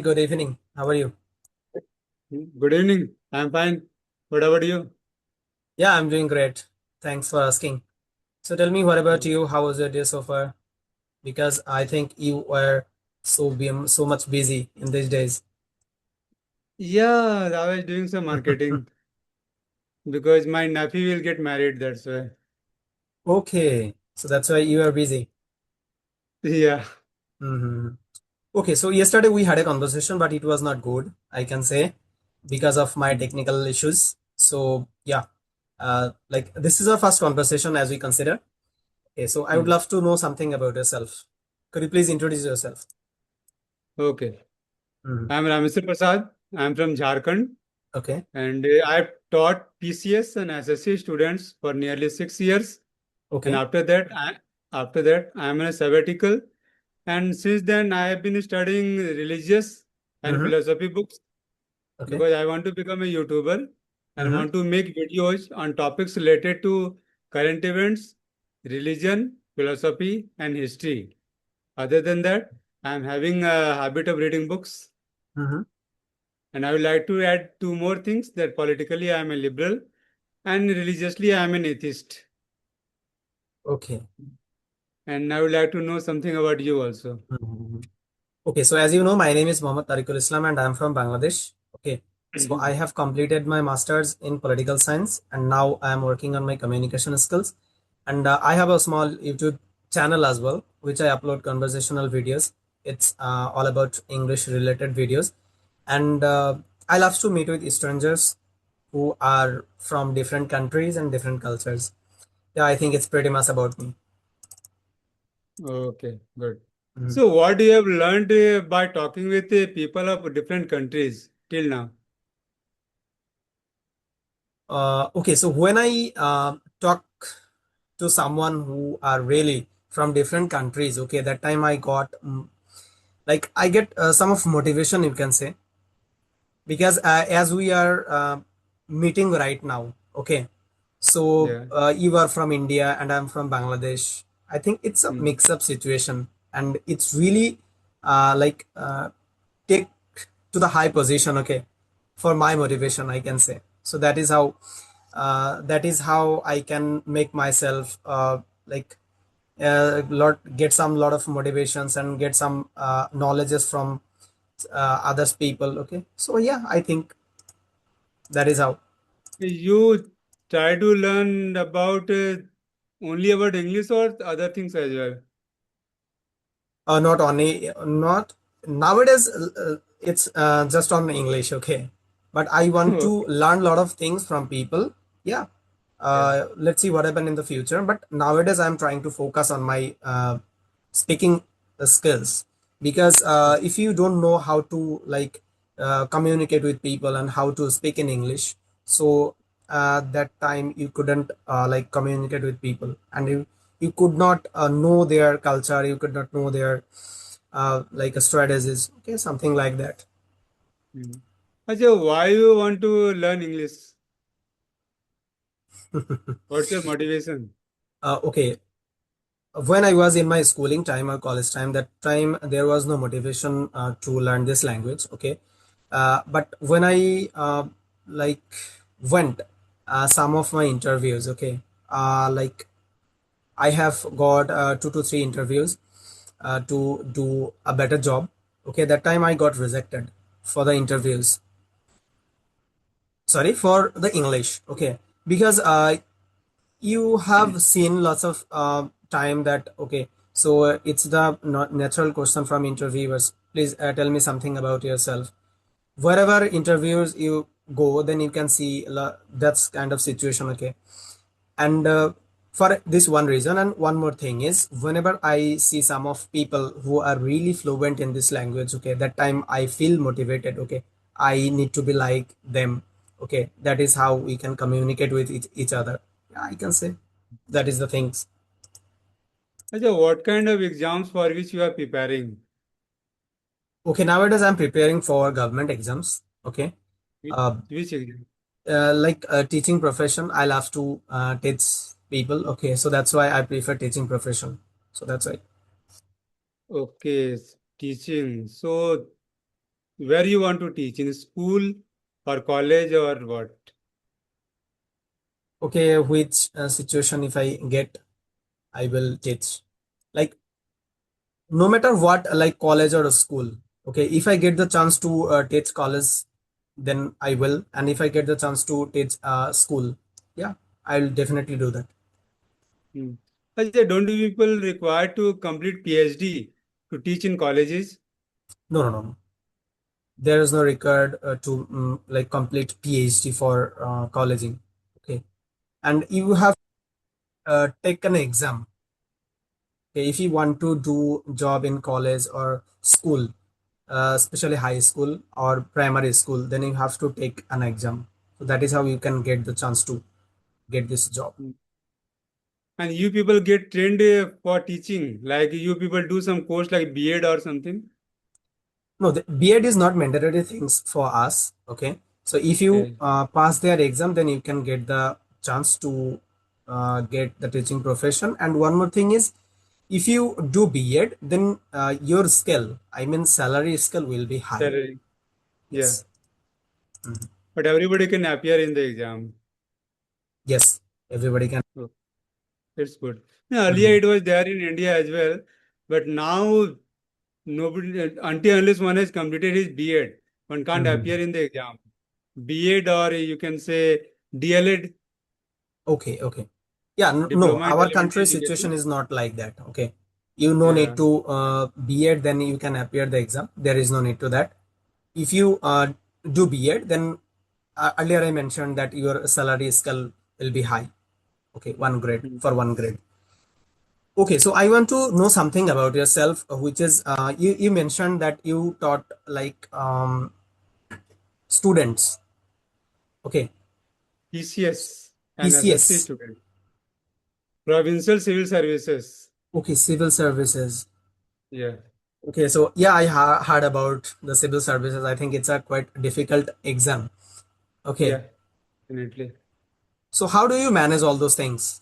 Good evening. How are you? Good evening. I'm fine. What about you? Yeah, I'm doing great. Thanks for asking. So tell me, what about Oh. you? How was your day so far? Because I think you were so much busy in these days. Yeah, I was doing some marketing because my nephew will get married. That's why. Okay, so that's why you are busy. Yeah. hmm Okay, so yesterday we had a conversation, but it was not good, I can say, because of my Mm. technical issues. So yeah, like this is our first conversation as we consider. Okay, so I would Mm. love to know something about yourself. Could you please introduce yourself? Okay. Mhm. I'm Rameswar Prasad. I'm from Jharkhand, Okay, and I've taught PCS and SSC students for nearly 6 years. And okay. after that, I'm in a sabbatical. And since then, I have been studying religious and Mm-hmm. philosophy books Okay. because I want to become a YouTuber and Mm-hmm. want to make videos on topics related to current events, religion, philosophy, and history. Other than that, I'm having a habit of reading books, Mm-hmm. and I would like to add two more things that politically I am a liberal and religiously I am an atheist. Okay. And I would like to know something about you also. Mhm. Okay. So as you know, my name is Mohammad Tariqul Islam and I'm from Bangladesh. Okay. So I have completed my master's in political science and now I am working on my communication skills. And I have a small YouTube channel as well, which I upload conversational videos. It's all about English related videos. And I love to meet with strangers who are from different countries and different cultures. Yeah, I think it's pretty much about me. Okay, good. Mhm. So, what do you have learned by talking with people of different countries till now? Okay, so when I talk to someone who are really from different countries, okay, that time I got like I get some of motivation, you can say, because as we are meeting right now, okay, so Yeah. you are from India and I'm from Bangladesh. I think it's a Mm. mix-up situation, and it's really like take to the high position, okay, for my motivation, I can say. So that is how I can make myself like get some lot of motivations and get some knowledges from others people. Okay, so yeah, I think that is how. You try to learn about only about English or other things as well. Not only not nowadays it's just on English, okay, but I want to Okay. learn a lot of things from people. Yeah, Yeah. let's see what happen in the future, but nowadays I'm trying to focus on my speaking skills, because if you don't know how to like communicate with people and how to speak in English, so that time you couldn't like communicate with people, and you could not know their culture, you could not know their like strategies, okay, something like that. Mm. Acha, why you want to learn English? What's your motivation? Okay, when I was in my schooling time or college time, that time there was no motivation to learn this language. Okay, but when I like went some of my interviews, okay, like I have got 2 to 3 interviews to do a better job. Okay, that time I got rejected for the interviews. Sorry, for the English. Okay, because you have seen lots of time that okay, so it's the natural question from interviewers, please tell me something about yourself. Wherever interviews you go, then you can see that's kind of situation, okay. And for this one reason, and one more thing is, whenever I see some of people who are really fluent in this language, okay, that time I feel motivated, okay, I need to be like them. Okay, that is how we can communicate with each other. Yeah, I can say that is the things. Acha, what kind of exams for which you are preparing? Okay, nowadays I'm preparing for government exams, okay. Which, uh, which exam? like teaching profession, I love to teach people, okay, so that's why I prefer teaching profession, so that's why. Okay, teaching. So where you want to teach, in school or college or what? Okay, which situation if I get, I will teach. Like no matter what, like college or a school. Okay, if I get the chance to teach college, then I will, and if I get the chance to teach school, yeah, I'll definitely do that. Hmm. Ajay, don't you people require to complete PhD to teach in colleges? No, no, no, no. There is no required to like complete PhD for colleging. Okay, and you have take an exam. Okay, if you want to do job in college or school, especially high school or primary school, then you have to take an exam. So that is how you can get the chance to get this job. Hmm. And you people get trained for teaching, like you people do some course like B.Ed or something? No, the B.Ed is not mandatory things for us. Okay, so if you Okay. pass their exam, then you can get the chance to get the teaching profession. And one more thing is, if you do B.Ed, then your skill, I mean salary skill, will be high. Salary. Yeah. Yes. Mhm. But everybody can appear in the exam. Yes, everybody can. Oh, that's good. Yeah, earlier Mhm. it was there in India as well, but now nobody, until unless one has completed his B.Ed, one can't Mhm. appear in the exam. B.Ed or you can say DLED, Okay, okay. Yeah, no, Diploma in our Elementary country Education. situation is not like that. Okay. You no need Yeah. to B.Ed, then you can appear the exam. There is no need to that. If you do B.Ed, then earlier I mentioned that your salary scale will be high. Okay, one grade Hmm. for one grade. Okay, so I want to know something about yourself, which is you mentioned that you taught like students. Okay, PCS and SSC PCS. student. Provincial Civil Services. Okay, civil services. Yeah. Okay, so yeah, I heard about the civil services. I think it's a quite difficult exam. Okay, Yeah, definitely. so how do you manage all those things?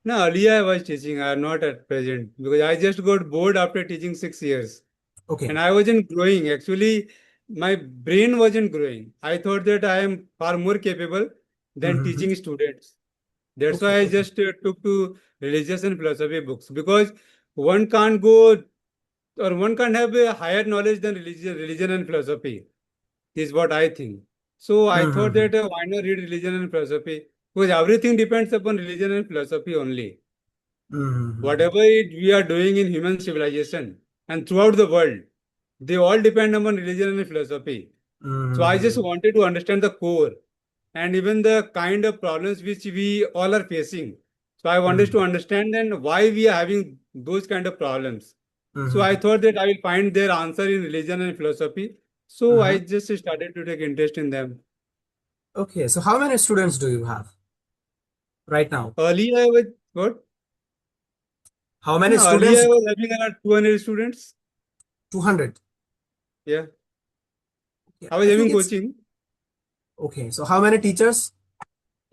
No, earlier I was teaching, not at present, because I just got bored after teaching 6 years. Okay. And I wasn't growing. Actually, my brain wasn't growing. I thought that I am far more capable than Mm-hmm. teaching students. That's Okay, why I okay. just took to religious and philosophy books because one can't go or one can't have a higher knowledge than religion and philosophy, is what I think. So I thought Mm-hmm. that why not read religion and philosophy? Because everything depends upon religion and philosophy only. Mm-hmm. Whatever we are doing in human civilization and throughout the world, they all depend upon religion and philosophy. So I just Mm-hmm. wanted to understand the core and even the kind of problems which we all are facing. So I wanted Mm-hmm. to understand then why we are having those kind of problems. So I Mm-hmm. thought that I will find their answer in religion and philosophy. So I Mm-hmm. just started to take interest in them. Okay, so how many students do you have right now? Earlier I was what? How many No, earlier I students? was having around 200 students. 200. Yeah, Yeah, I was I think having it's coaching. okay. So how many teachers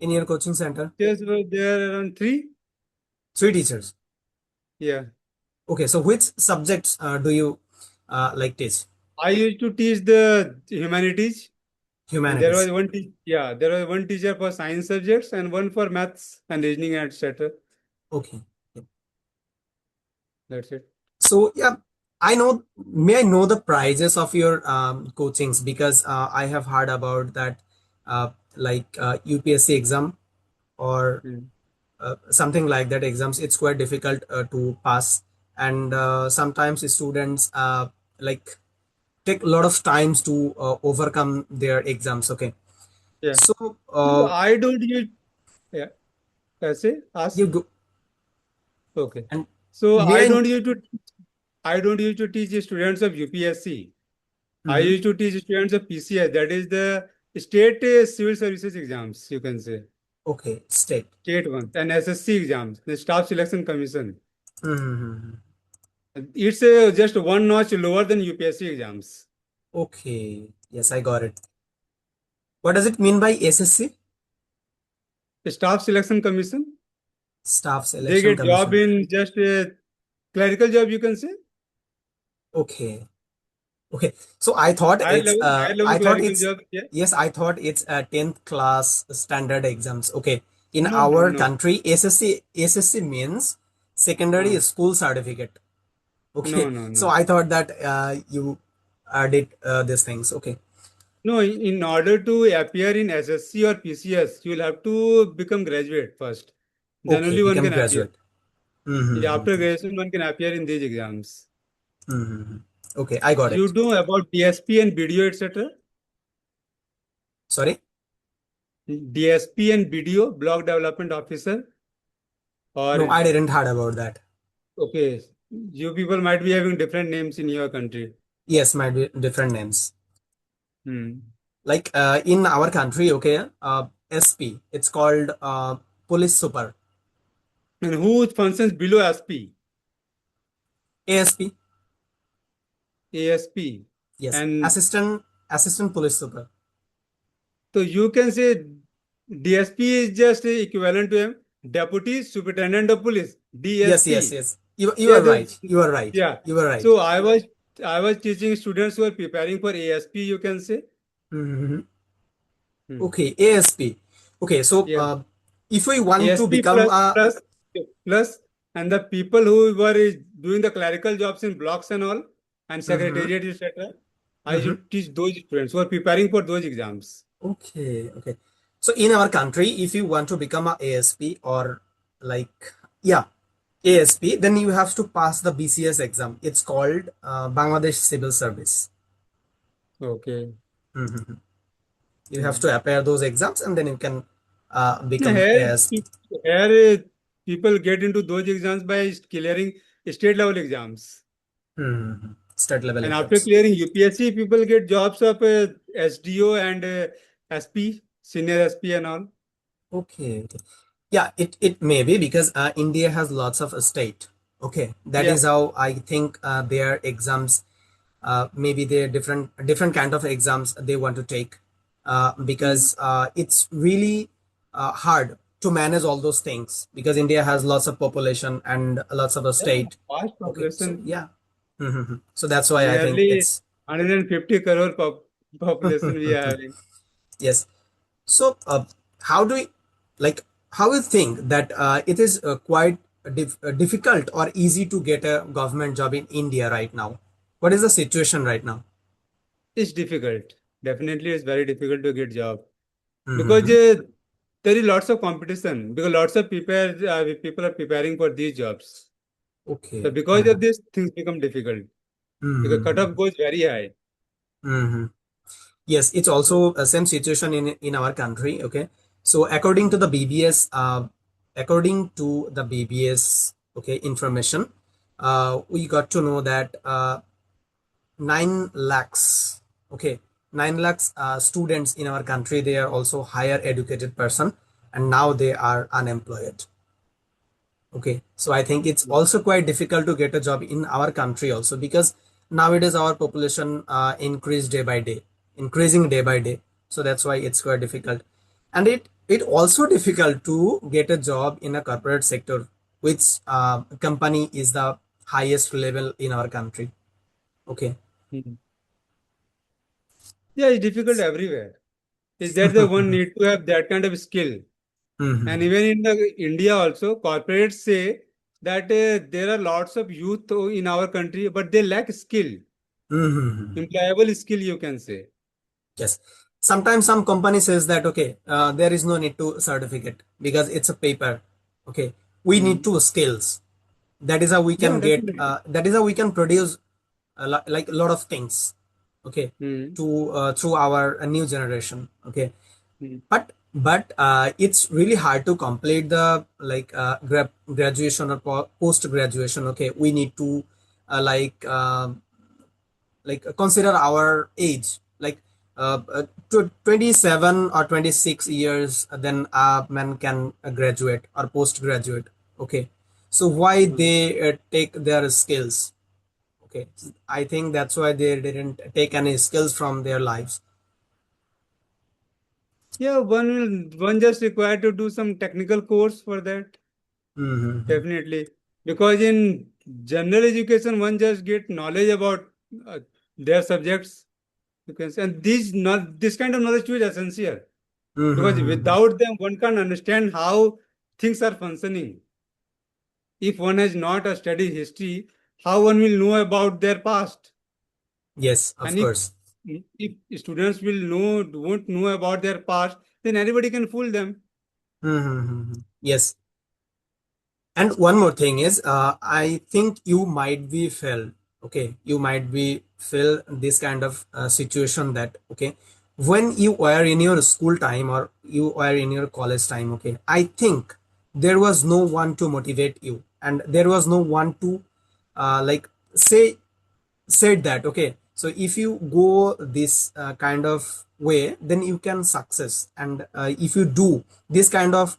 in your coaching center? Teachers were there around three. Three teachers. Yeah, Okay, so which subjects do you like teach? I used to teach the humanities. And there was Humanities. yeah, there was one teacher for science subjects and one for maths and reasoning, etc. Okay. That's it. So yeah, I know. May I know the prices of your coachings because I have heard about that, like UPSC exam or Mm. something like that exams. It's quite difficult to pass, and sometimes students like take a lot of times to overcome their exams. Okay, Yeah. so So I don't use, yeah, say, ask. you go Okay. and So may I? I don't use to teach students of UPSC. I Mhm. used to teach students of PCS, that is the state civil services exams, you can say. Okay, state. State ones and SSC exams, the Staff Selection Commission. Mhm. It's just one notch lower than UPSC exams. Okay, yes, I got it. What does it mean by SSC? Staff Selection Commission. Staff They Selection get job Commission. in just a clerical job, you can say. Okay, Okay, so I thought it's Higher level I thought clerical it's jobs. Yeah. yes, I thought it's a 10th class standard exams. Okay, in No, no, our no. country, SSC means secondary Uh, school certificate. no, Okay, no, so no. I thought that you did these things. Okay, No, in order to appear in SSC or PCS, you will have to become graduate first. Then okay, only one become can appear. graduate. Yeah, Mm-hmm. after graduation, one can appear in these exams. Mm-hmm. Okay, I got You it. know about DSP and BDO, etc. Sorry, DSP and BDO, Block Development Officer, no, or I didn't heard about that. okay, you people might be having different names in your country. Yes, might be different names. Hmm. Like in our country, okay, SP, it's called police super. And who functions below SP? ASP, ASP. yes, And assistant police super. so you can say DSP is just equivalent to him, Deputy Superintendent of Police, Yes, yes, DSP. yes. You Yeah, are right. You are right. yeah. You are right. So I was teaching students who are preparing for ASP, you can say. Mhm. Hmm. Okay, ASP. Okay, so Yeah. if we want to ASP become a plus and the people who were doing the clerical jobs in blocks and all and Mhm, secretariat, etc. I mhm. should teach those students who are preparing for those exams. Okay, okay. So in our country, if you want to become a ASP or like yeah, ASP, then you have to pass the BCS exam. It's called Bangladesh Civil Service. Okay. Mhm. You have Hmm. to appear those exams and then you can Yeah, become ASP. people get into those exams by clearing state level exams. Mhm. State level And after exams. clearing UPSC, people get jobs of SDO and SP, senior SP and all. Okay. Okay. Yeah, it may be because India has lots of state. Okay, that Yeah. is how I think their exams, maybe they're different kind of exams they want to take, Hmm. because it's really hard to manage all those things because India has lots of population and lots of a Yeah, state. vast Okay, so population, yeah. So that's why I think nearly it's 150 crore population we are having. yes. So, how do we like? How you think that it is quite difficult or easy to get a government job in India right now? What is the situation right now? It's difficult. Definitely, it's very difficult to get job because Mm-hmm. there is lots of competition because lots of people are preparing for these jobs. So Okay. because of this, things become difficult because Mm-hmm. cutoff goes very high. Mm-hmm. Yes, it's also a same situation in our country. Okay, so according to the BBS, okay, information, we got to know that 9 lakhs, okay, 9 lakhs students in our country, they are also higher educated person and now they are unemployed. Okay, so I think it's also quite difficult to get a job in our country also because nowadays our population increase day by day, increasing day by day. So that's why it's quite difficult, and it also difficult to get a job in a corporate sector, which company is the highest level in our country. Okay. Mhm. Yeah, it's difficult everywhere. Is that the one need to have that kind of skill? And Mhm. even in the India also, corporates say that there are lots of youth in our country, but they lack skill, Mhm. employable skill, you can say. Yes. Sometimes some company says that okay, there is no need to certificate because it's a paper. Okay, we need Hmm. to skills. That is how we Yeah, can get. definitely. That is how we can produce like a lot of things. Okay, Hmm. to through our new generation. Okay, Hmm. but it's really hard to complete the like graduation or post graduation. Okay, we need to consider our age like 27 or 26 years, then a man can graduate or postgraduate. Okay, so why Hmm. they take their skills? Okay, I think that's why they didn't take any skills from their lives. Yeah, one just required to do some technical course for that. Mm-hmm. Definitely. Because in general education, one just get knowledge about uh, their subjects, you can say. And this kind of knowledge too is essential because Mm-hmm. without them, one can't understand how things are functioning. If one has not a studied history, how one will know about their past? Yes, of And course. if students will know won't know about their past, then anybody can fool them. Mm-hmm. Yes. And one more thing is, I think you might be feel, okay, you might be feel this kind of situation that, okay, when you were in your school time or you were in your college time, okay, I think there was no one to motivate you and there was no one to like say said that, okay, so if you go this kind of way then you can success, and if you do this kind of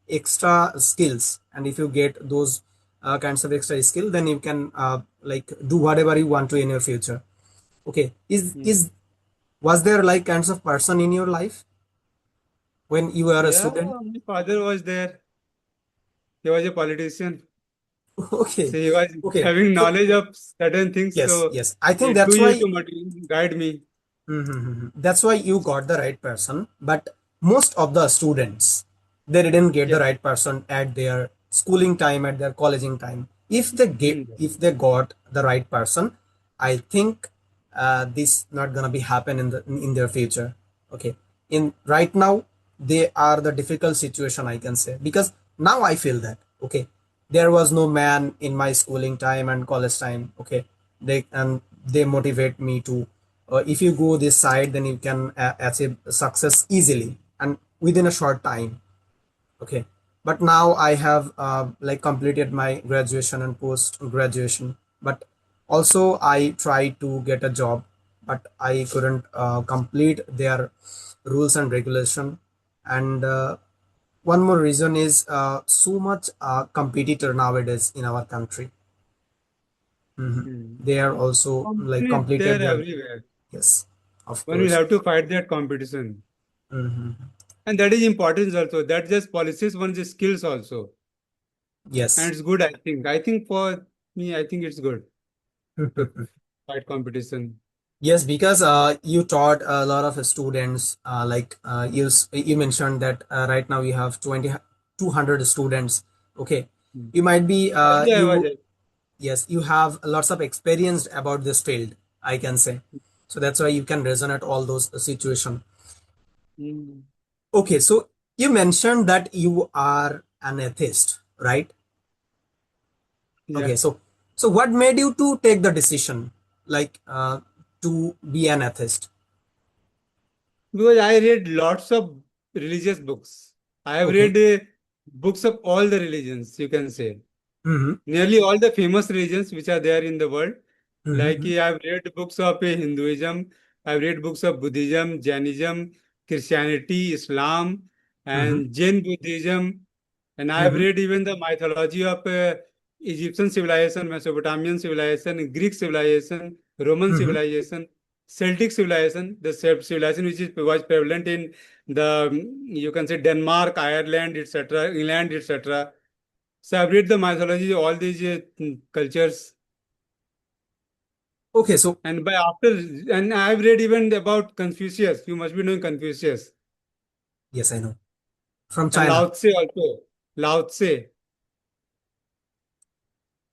extra skills and if you get those kinds of extra skill, then you can like do whatever you want to in your future. Okay, Hmm. is was there like kinds of person in your life when you were a Yeah, student? my father was there. He was a politician. Okay, So he was okay, having so knowledge of certain things. yes, So yes, I think he too that's used why. to guide me. That's why you got the right person. But most of the students, they didn't get the Yes. right person at their schooling time, at their colleging time. Hmm. If they got the right person, I think this not gonna be happen in their future. Okay, in right now they are the difficult situation, I can say, because now I feel that, okay, there was no man in my schooling time and college time. Okay, they motivate me to if you go this side then you can achieve success easily and within a short time. Okay, but now I have like completed my graduation and post graduation, but also I tried to get a job, but I couldn't complete their rules and regulation. And one more reason is so much competitor nowadays in our country. Hmm. They are also like Competition is completed there their. everywhere. Yes, of One will course. have to fight that competition. Mhm. And that is important also. That just policies, one's skills also. And Yes. it's good, I think. I think for me, I think it's good to fight competition. Yes, because you taught a lot of students. Like you mentioned that right now you have 200 students. Okay, Hmm. you might be Earlier I was you. Yes, you have lots of experience about this field, I can say. So that's why you can resonate all those situation. Hmm. Okay, so you mentioned that you are an atheist, right? Yeah. Okay, so what made you to take the decision, like to be an atheist? Because I read lots of religious books. I have Okay. read books of all the religions, you can say. Mm-hmm. Nearly all the famous religions which are there in the world. Like Mm-hmm. I've read books of Hinduism, I've read books of Buddhism, Jainism, Christianity, Islam, Mm-hmm. and Jain Buddhism. And I've Mm-hmm. read even the mythology of Egyptian civilization, Mesopotamian civilization, Greek civilization, Roman Mm-hmm. civilization, Celtic civilization, the civilization which was prevalent in the, you can say, Denmark, Ireland, etc., England, etc. So I've read the mythology, all these cultures, Okay, so and by after, and I've read even about Confucius. You must be knowing Confucius yes, I know from and China. Lao Tse also. Lao Tse.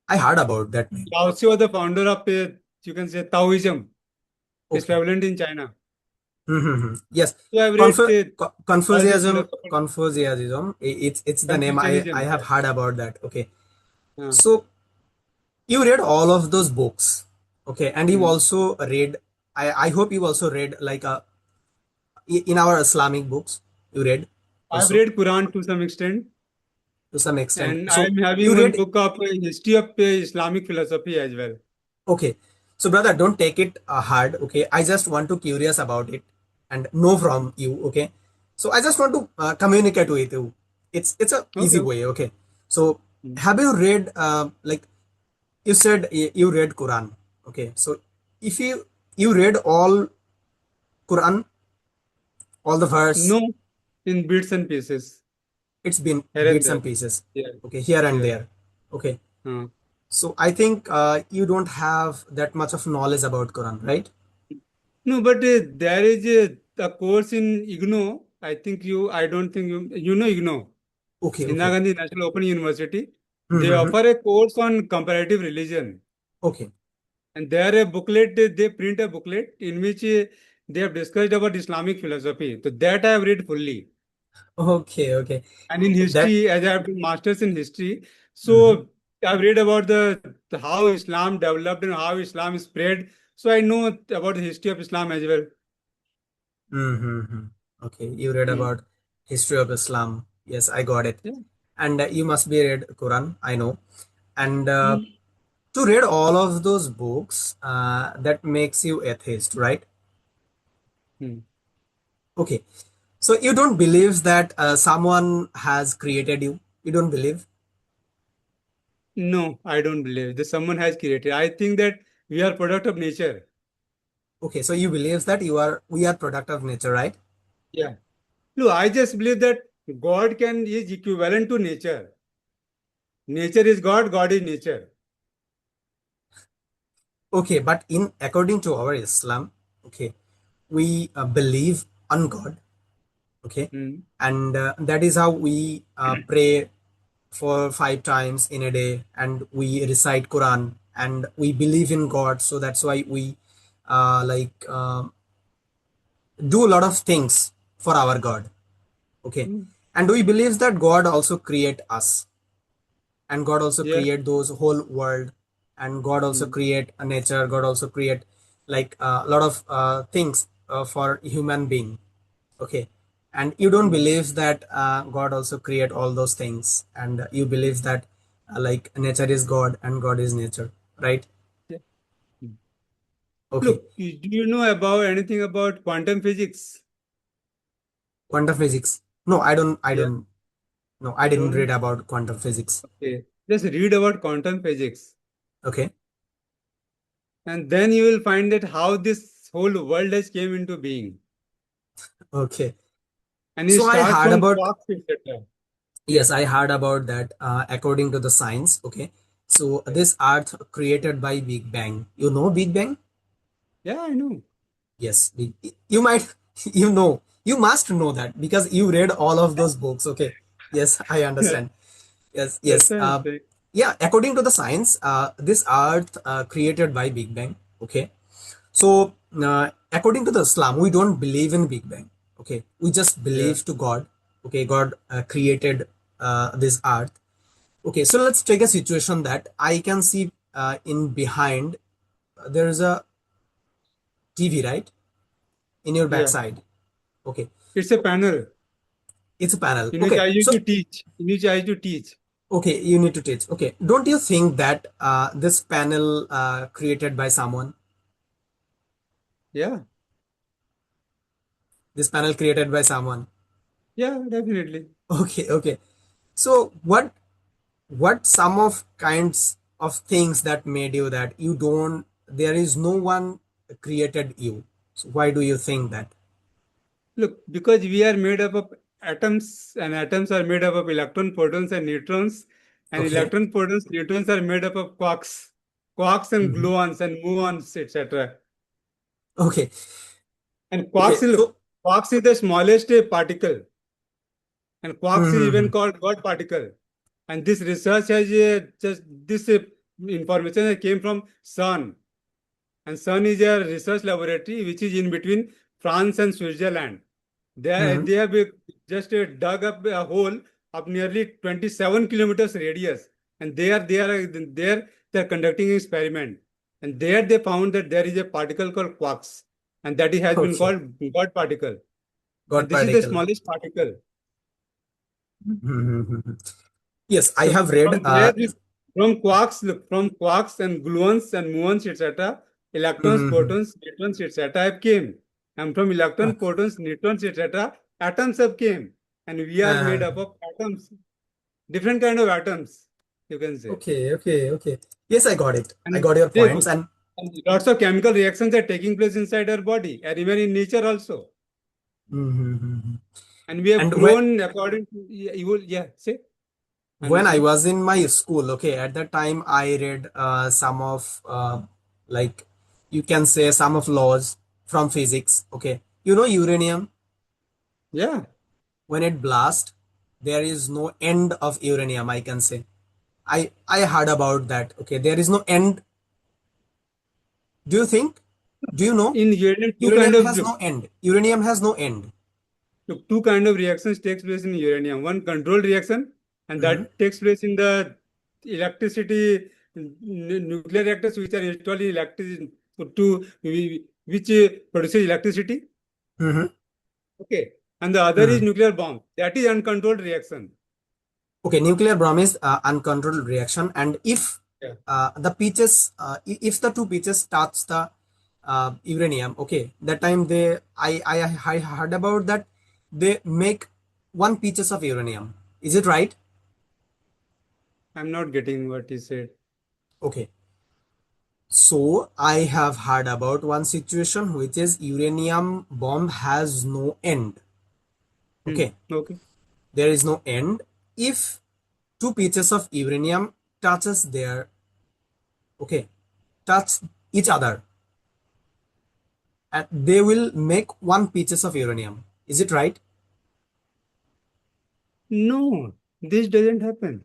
I heard about that name. Lao Tse was the founder of, you can say, Taoism. It's Okay. prevalent in China. Mm-hmm. Yes, So I've read all these philosophers. Confucianism. It's the name I Confucianism. have Yes. heard about that. Okay, Uh, so you read all of those books. Okay, and you hmm. also read. I hope you also read like in our Islamic books. You read I've also read Quran to some extent, to some extent. and So I'm having you one read. book of history of Islamic philosophy as well. Okay. So brother, don't take it hard. Okay. I just want to curious about it and know from you. Okay. So I just want to communicate with you. It's a Okay. easy Okay. way. Okay. So Hmm. have you read like you said you read Quran. Okay. So if you read all Quran, all the verse, No, in bits and pieces, it's been here and bits there. and pieces. Yes. Okay. Here and Yes. there. Okay. Uh, So I think you don't have that much of knowledge about Quran, right? No, but there is a course in IGNO. I think you, I don't think you know IGNO, Okay, Indira okay. Gandhi National Open University. They Mm-hmm. offer a course on comparative religion. Okay. And there a booklet, they print a booklet in which they have discussed about Islamic philosophy. So that I have read fully. Okay, okay. And in That. history, as I have done masters in history, Mhm. so I've read about the how Islam developed and how Islam spread. So I know about the history of Islam as well. Mm-hmm. Okay, you read Hmm. about history of Islam. Yes, I got it. Yeah. And you must be read Quran, I know. And Hmm. to read all of those books, that makes you atheist, right? Hmm. Okay, so you don't believe that someone has created you. You don't believe. No, I don't believe that someone has created. I think that we are product of nature. Okay, so you believe that we are product of nature, right? Yeah. No, I just believe that God can is equivalent to nature. Nature is God, God is nature. Okay, but in according to our Islam, okay, we believe on God, okay, Hmm. and that is how we pray for 5 times in a day, and we recite Quran, and we believe in God. So that's why we do a lot of things for our God, okay, Hmm. and we believe that God also create us, and God also Yeah. create those whole world, and God also Hmm. create a nature. God also create like a lot of things for human being, okay, and you don't Hmm. believe that God also create all those things, and you believe that like nature is God and God is nature, right? Yeah. Hmm. Okay. Look, do you know about anything about quantum physics? Quantum physics? No, I Yeah. don't. No, I You didn't read don't? about quantum physics. Okay. Just read about quantum physics. Okay. And then you will find that how this whole world has came into being. Okay, And it so I starts heard from about. quarks, etc. Yeah. Yes, I heard about that. According to the science, okay. So Yeah. this Earth created by Big Bang. You know Big Bang? Yeah, I know. Yes, you might, you must know that because you read all of those books. Okay. Yes, I understand. Yes, That's yes. what I'm saying. Yeah, according to the science, this Earth created by Big Bang. Okay. So according to the Islam, we don't believe in Big Bang. Okay, we just Yeah. believe to God. Okay, God created this Earth. Okay, so let's take a situation that I can see in behind there is a TV, right? In your Yeah. backside. Okay, It's a panel it's a panel. in which Okay, I used to so teach. In which I used to teach. okay, you need to teach. Okay, don't you think that this panel created by someone? Yeah. This panel created by someone. Yeah, definitely. Okay, okay. So what some of kinds of things that made you that you don't there is no one created you, so why do you think that? Look, because we are made up of atoms, and atoms are made up of electron, protons, and neutrons, and Okay. electron, protons, neutrons are made up of quarks, quarks and Mhm. gluons and muons, etc. Okay, And okay, quarks, look, so quarks is the smallest particle, and quarks is even Mhm. called God particle. And this research has just this information that came from CERN, and CERN is a research laboratory which is in between France and Switzerland. Mhm. They have just dug up a hole of nearly 27 kilometers radius, and they're conducting an experiment, and there they found that there is a particle called quarks, and that it has been Okay, called God particle, and god this is the particle. smallest particle. Mhm. Yes, I So have read from there, from quarks, look, from quarks and gluons and muons, etc., electrons, Mhm. protons, neutrons, etc., have came. And from Uh, electron, protons, neutrons, etc., atoms have came. And we are made uh, up of atoms, different kind of atoms, you can say. okay, okay, okay, yes, I got it, I And got your they, points. And and lots of chemical reactions are taking place inside our body, and even in nature also. Mhm. And we have And when grown according to, yeah, you will, yeah, say. when I Understand? was in my school, okay, at that time I read some of like you can say some of laws from physics. Okay, you know uranium Yeah. when it blasts, there is no end of uranium. I can say I heard about that. Okay, there is no end. Do you think? Do you know? In uranium, two kind Uranium of has no end. Uranium has no end. look, two kind of reactions takes place in uranium. One controlled reaction, and Hmm. that takes place in the electricity nuclear reactors which are installed in electricity to which produces electricity. Hmm. Okay, and the other is Hmm. nuclear bomb. That is uncontrolled reaction. Okay, nuclear bomb is uncontrolled reaction, and if Yeah. the pitches, if the two pitches touch the uranium, okay, that time I heard about that they make one pitches of uranium. Is it right? I'm not getting what he said. Okay, so I have heard about one situation which is uranium bomb has no end. Hmm. Okay, Okay. there is no end. If two pitches of uranium touches their okay touch each other and they will make one pieces of uranium. Is it right? No, this doesn't happen.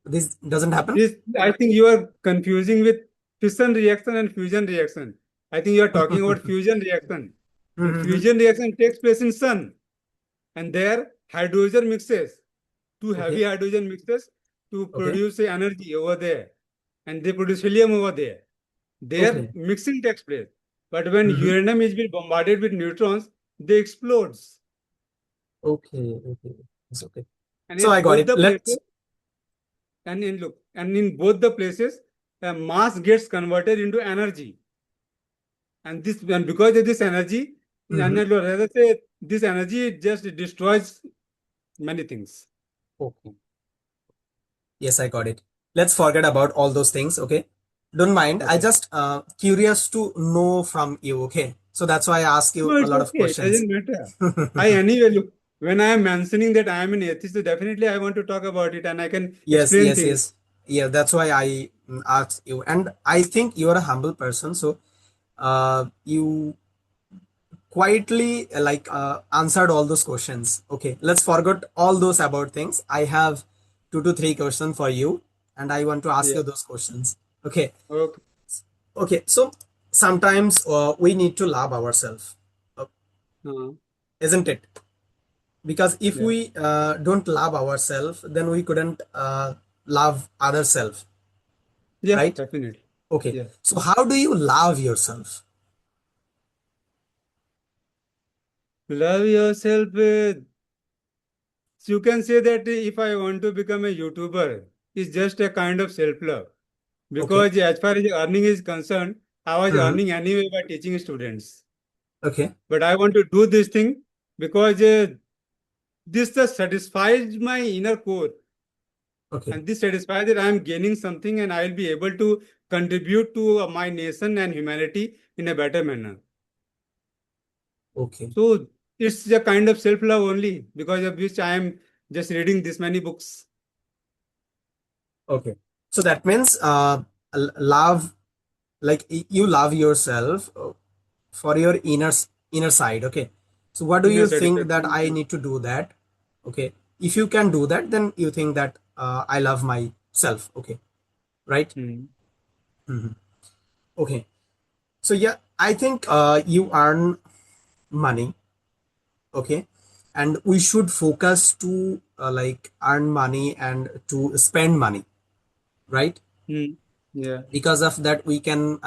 This doesn't happen. This, I think you are confusing with fission reaction and fusion reaction. I think you are talking about fusion reaction. And Mhm. fusion reaction takes place in sun. And there hydrogen mixes, two heavy Okay. hydrogen mixes to Okay. produce a energy over there. And they produce helium over there. Their Okay. mixing takes place. But when Mhm. uranium is being bombarded with neutrons, they explodes. Okay. Okay. It's okay. And So in I got both it. the Let's. places, and in both the places, mass gets converted into energy. And because of this energy, and Mhm. rather say this energy just destroys many things. Okay. Yes, I got it. Let's forget about all those things. Okay. Don't mind. I Okay. just curious to know from you. Okay. So that's why I ask you No, a it's lot of okay. It questions. doesn't matter. I anyway look when I am mentioning that I am an atheist, so definitely I want to talk about it and I can Yes. explain Yes. things. Yes. Yeah. That's why I asked you, and I think you are a humble person. So you quietly answered all those questions. Okay, let's forget all those about things. I have two to three questions for you, and I want to ask Yeah. you those questions. Okay, Okay. okay. So sometimes we need to love ourselves, uh, Uh, isn't it? Because if yeah. we don't love ourselves, then we couldn't love other self, Yeah, right? definitely. Okay. Yeah. So how do you love yourself? Love yourself. You can say that if I want to become a YouTuber, it's just a kind of self-love. Okay. Because as far as earning is concerned, I was Hmm. earning anyway by teaching students. Okay. But I want to do this thing because this just satisfies my inner core. Okay. And this satisfies that I am gaining something and I will be able to contribute to my nation and humanity in a better manner. Okay. So it's a kind of self-love only because of which I am just reading this many books. Okay. So that means love, like you love yourself for your inner side. Okay. So what do Inner you think that satisfaction. I need to do that? Okay. If you can do that, then you think that I love myself. Okay. Right. Hmm. Mhm. Okay. So yeah, I think you earn money. Okay. And we should focus to earn money and to spend money. Right. Hmm. Yeah. Because of that we can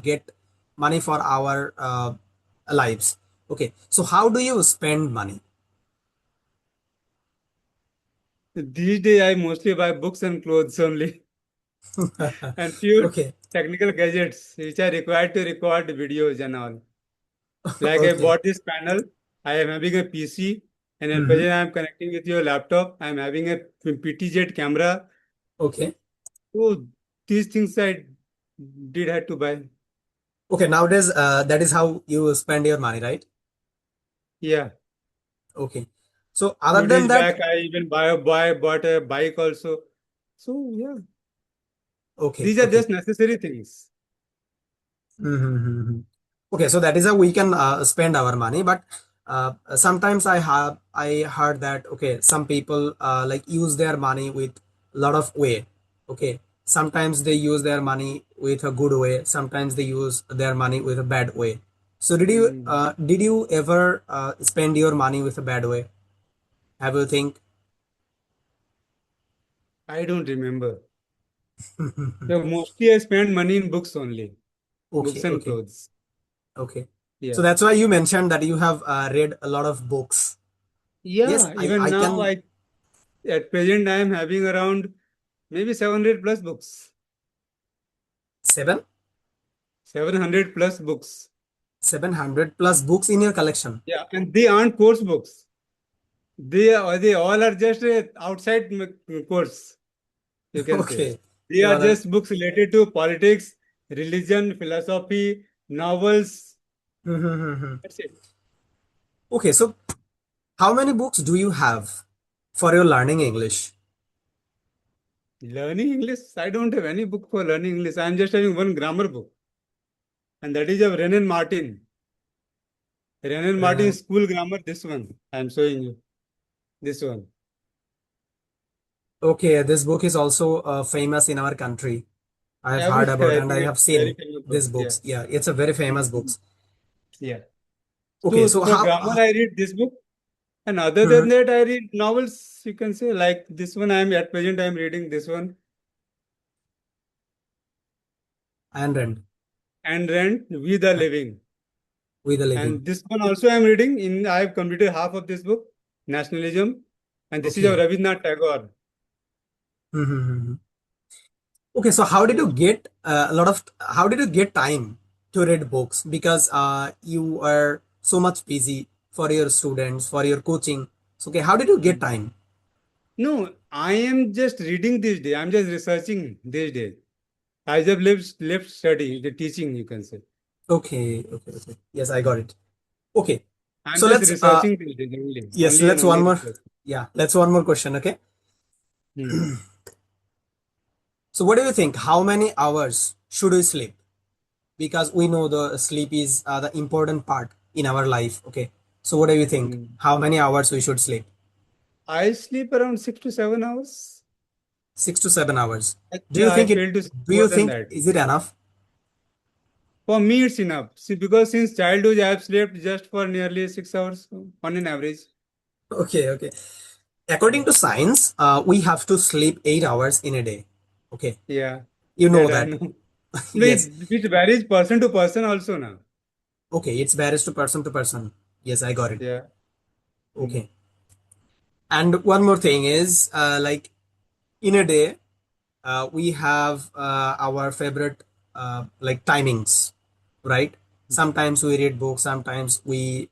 get money for our lives. Okay, so how do you spend money? These days I mostly buy books and clothes only and few Okay. technical gadgets which are required to record videos and all. Like I Okay. bought this panel, I am having a PC, and at Hmm. present I am connecting with your laptop. I am having a PTZ camera. Okay. So these things I did have to buy. Okay, nowadays that is how you spend your money, right? Yeah. Okay. So other Few than days that, back, I even bought a bike also. So yeah, okay, these are okay. just necessary things. Mm-hmm. Okay, so that is how we can spend our money. But sometimes I heard that okay, some people like use their money with a lot of way. Okay, sometimes they use their money with a good way. Sometimes they use their money with a bad way. So Hmm. did you ever spend your money with a bad way? Have you think? I don't remember. So mostly I spend money in books only, books Okay, and okay, clothes. okay. So Yeah. that's why you mentioned that you have read a lot of books. Yes, Yeah, even I now can. I at present I am having around maybe 700 plus books. Seven? 700 plus books. 700 plus books in your collection. Yeah, and they aren't course books. They all are just outside course, you can say. Okay. They They are all are. just books related to politics, religion, philosophy, novels. That's it. Okay, so how many books do you have for your learning English? Learning English, I don't have any book for learning English. I'm just having one grammar book, and that is of Renan Martin. Renan Martin Renan. School Grammar, this one. I'm showing you. This one. Okay, this book is also famous in our country. I have heard about Everywhere, I and think I have it's very seen famous book. these Yeah. books. Yeah, it's a very famous Mhm. books. Yeah. Okay, So so for how? grammar, I read this book. And other than Mhm. that, I read novels, you can say, like this one. I'm at present, I'm reading this one. And Rand And Rent, We the uh, Living. with the living. And this one also I'm reading. I've completed half of this book, Nationalism. And this is of Okay. Rabindranath Tagore. Mhm. Okay, so how did you Yeah. get a lot of how did you get time to read books? Because you are so much busy for your students, for your coaching. So, okay, how did you get Mm. time? No, I am just reading these days. I'm just researching these days. I just left study, the teaching, you can say. Okay, okay, okay. Yes, I got it. Okay, I'm so just let's researching these days only. yes, Only and let's only one more. research. Yeah, let's one more question. Okay, Hmm. so what do you think? How many hours should we sleep? Because we know the sleep is the important part in our life. Okay, so what do you think? Hmm. How many hours we should sleep? I sleep around 6 to 7 hours. 6 to 7 hours. Do you Yeah, I think fail to sleep do more you than think that. is it enough? For me, it's enough. See, because since childhood, I have slept just for nearly 6 hours on an average. Okay, okay. According Yeah, to science, we have to sleep 8 hours in a day. Okay, yeah, you know that I that. know. Yes. Which varies person to person also now. Okay, it's varies to person to person. Yes, I got it. Yeah. Hmm. Okay. And one more thing is like in a day, we have our favorite like timings, right? Sometimes we read books, sometimes we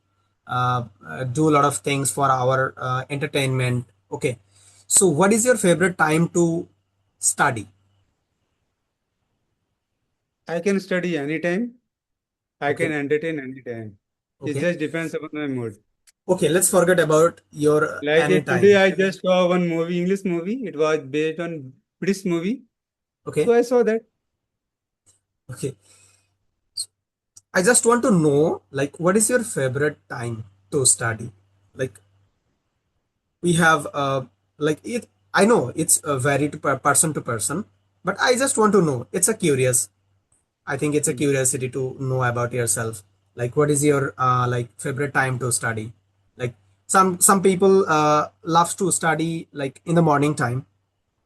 do a lot of things for our entertainment. Okay. So, what is your favorite time to study? I can study anytime. I can Okay. entertain anytime. It Okay. just depends upon my mood. Okay. Let's forget about your Like today, anytime. I just saw one movie, English movie. It was based on British movie. So Okay. I saw that. Okay. I just want to know, like, what is your favorite time to study? Like, we have, like, it. I know it's vary to person, but I just want to know. It's a curious. I think it's a Hmm. curiosity to know about yourself. Like, what is your like favorite time to study? Like, some people loves to study like in the morning time.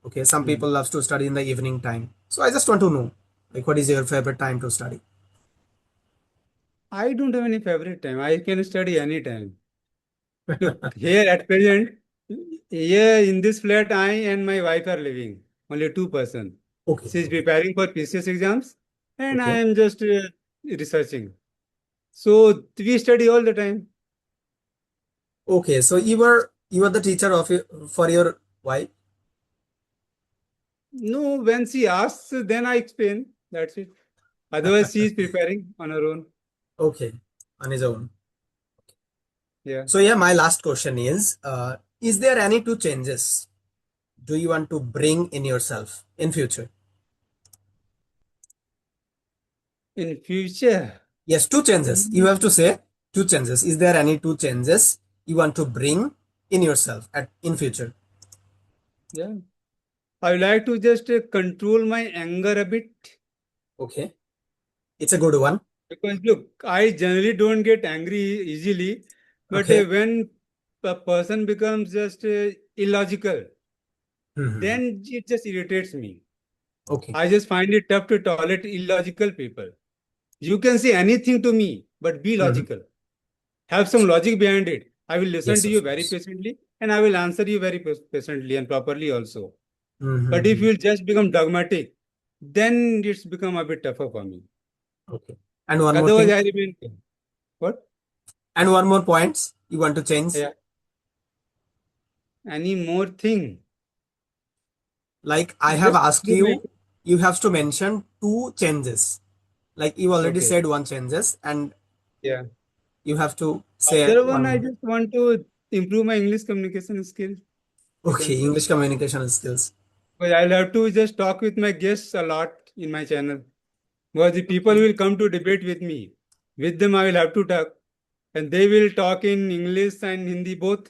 Okay, some Hmm. people loves to study in the evening time. So I just want to know, like, what is your favorite time to study? I don't have any favorite time. I can study anytime. Look, here at present, here in this flat, I and my wife are living. Only two person. Okay, She is okay, preparing for PCS exams, and I okay, am just researching. So we study all the time. okay. So you were the teacher of for your wife. No, when she asks, then I explain. That's it. Otherwise, she is preparing on her own. Okay, on his own. Yeah. So yeah, my last question is there any two changes do you want to bring in yourself in future? In future. Yes, two changes. You have Mm, to say two changes. Is there any two changes you want to bring in yourself at in future? yeah. I would like to just control my anger a bit. Okay, it's a good one. Because look, I generally don't get angry easily, but Okay. when a person becomes just illogical, Hmm. then it just irritates me. Okay. I just find it tough to tolerate illogical people. You can say anything to me, but be Hmm. logical. Have some logic behind it. I will listen Yes, to you of very course. patiently and I will answer you very patiently and properly also. But if Hmm. you just become dogmatic, then it's become a bit tougher for me. Okay. And one more Otherwise, thing. I remain. What? And one more points you want to change. Yeah. Any more thing? Like I have Just asked do my. you, you have to mention two changes. Like you already Okay. said one changes, and Yeah. you have to say Other one, I one. just want to improve my English communication skills. You can Okay, say. English communication skills. But I'll have to just talk with my guests a lot in my channel. Because the people Okay. will come to debate with me. With them, I will have to talk. And they will talk in English and Hindi both.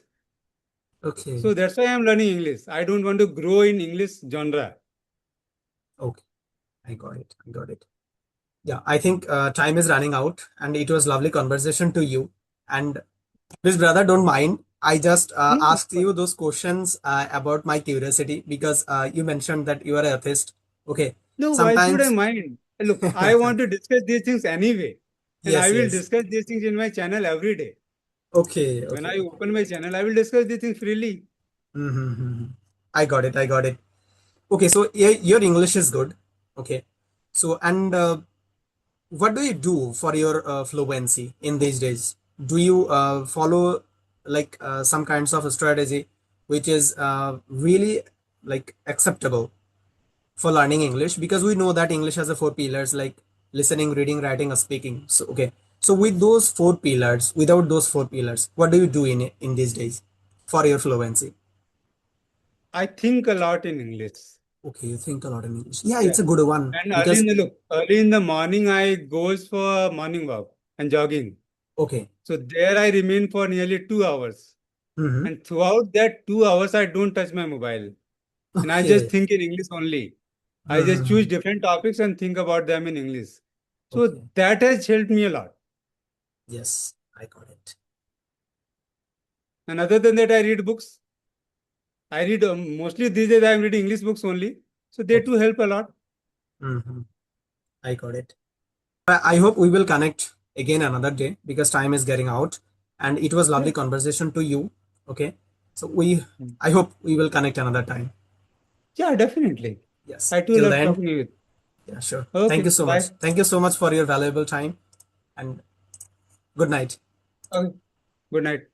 Okay. So that's why I'm learning English. I don't want to grow in English genre. Okay. I got it. I got it. Yeah, I think time is running out, and it was lovely conversation to you. And please, brother, don't mind. I just No, it's asked fine. you those questions about my curiosity because you mentioned that you are an atheist. Okay, No, why should I sometimes. mind? Look, I want to discuss these things anyway. And I Yes, will yes. discuss these things in my channel every day. Okay, When okay, I okay. open my channel, I will discuss these things freely. Mm-hmm. I got it. I got it. Okay, so your English is good. Okay, so and what do you do for your fluency in these days? Do you follow like some kinds of strategy which is really like acceptable for learning English? Because we know that English has a four pillars like listening, reading, writing, or speaking. So okay, so with those four pillars, without those four pillars, what do you do in these days for your fluency? I think a lot in English. Okay, you think a lot in English. Yeah, it's Yeah. a good one And because early in the morning, I goes for morning walk and jogging. okay. So there I remain for nearly 2 hours. Mm-hmm. And throughout that 2 hours, I don't touch my mobile. And I just Okay. think in English only. I just choose Mm-hmm. different topics and think about them in English. So Okay. that has helped me a lot. Yes, I got it. And other than that, I read books. I read mostly these days I'm reading English books only. So they too Okay. help a lot. Mm-hmm. I got it. I hope we will connect again another day because time is getting out, and it was Yeah. lovely conversation to you. Okay, so we Mm. I hope we will connect another time. Yeah, definitely. Yes. I too Till love then, talking to you. yeah, sure. Thank you Okay, so much. bye. Thank you so much for your valuable time, and good night. Okay, good night.